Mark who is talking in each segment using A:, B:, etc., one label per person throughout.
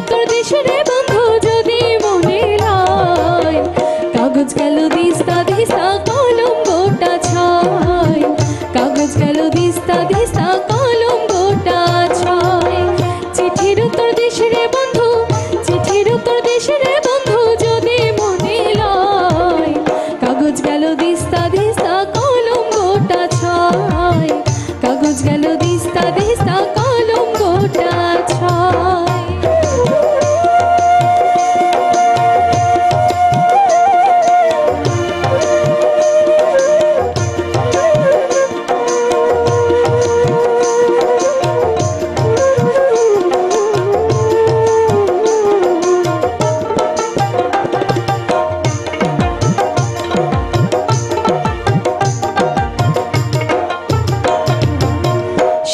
A: উত্তর দেশের বন্ধু যদি মনে লাই, কাগজ গেল দিস্তা দিস্তা কলম গোটা ছাই, কাগজ গেল দিস্তা দিস্তা কলম গোটা ছাই। চিঠির উত্তর দেশের বন্ধু, চিঠির উত্তর দেশের বন্ধু যদি মনে লাই, কাগজ গেল দিস্তা দিস্তা কলম গোটা ছাই, কাগজ গেল দিস্তা দিস্তা কলম গোটা ছাই।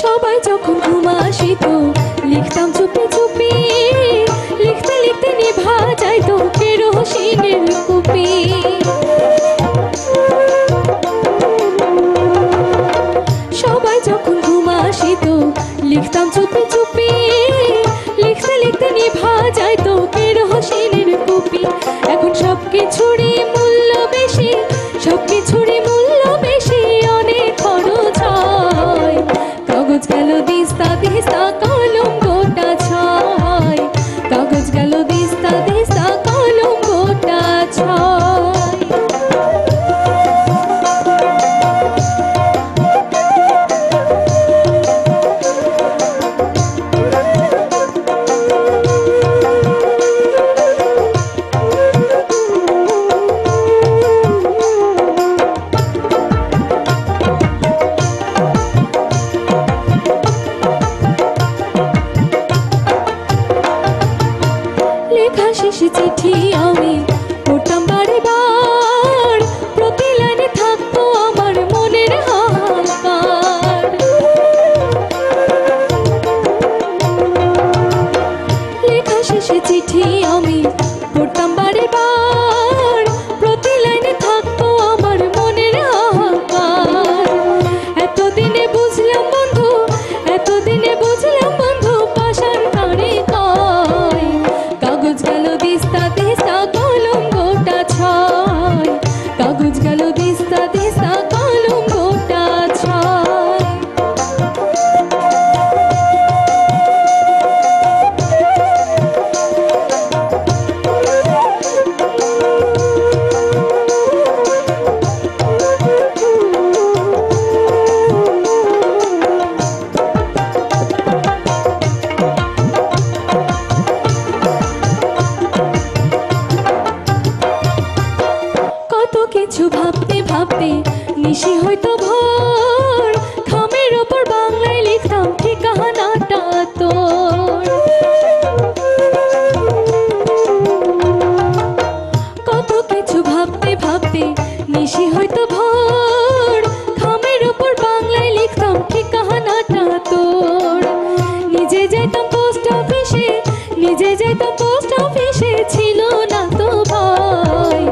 A: সবাই যখন ঘুম আসিত লিখতাম চুপি চুপি, লিখতে লিখতে নিভা যাইতো কেরোসিনের কুপি। সবাই যখন ঘুম আসিত লিখতাম চুপি চুপি, লিখতে লিখতে নিভা যাইতো কেরোসিনের কুপি। এখন সবকিছুরই মূল্য বেশি, সবকিছুরই মূল্য বেশি, অনেক খরচ হয়। কাগজ গেল দিস্তা দিস্তা কলম গোটা ছাই, কাগজ গেল দিস্তা দিস্তা কলম গোটা ছাই। লেখা শেষে চিঠি আমি পড়তাম বারে বার, প্রতি লাইনে থাকতো আমার মনের হাহাকার। লেখা শেষে চিঠি আমি পড়তাম বারে বার, প্রতি লাইনে থাকতো আমার মনের হাহাকার। এতদিনে বুঝলাম বন্ধু, এতদিনে বুঝলাম বন্ধু, পাষাণ কারে কয়। কাগজ গেল দিস্তা দিস্তা কলম গোটা ছাই, কাগজ গেল দিস্তা দিস্তা কলম গোটা ছাই। কত কিছু ভাবতে ভাবতে নিশি হয়তো ভোর, খামের ওপর বাংলায় লিখতাম ঠিকানাটা তোর। কত কিছু ভাবতে ভাবতে নিশি হয়তো ভোর, খামের ওপর বাংলায় লিখতাম ঠিকানাটা তোর। নিজে যেতাম পোস্ট অফিসে, নিজে যেতাম পোস্ট অফিসে, ছিল না তো ভয়।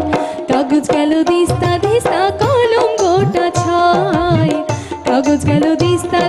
A: কাগজ গেল দিস্তা দিস্তা কলম গোটা ছাই, কাগজ গেল দিস্তা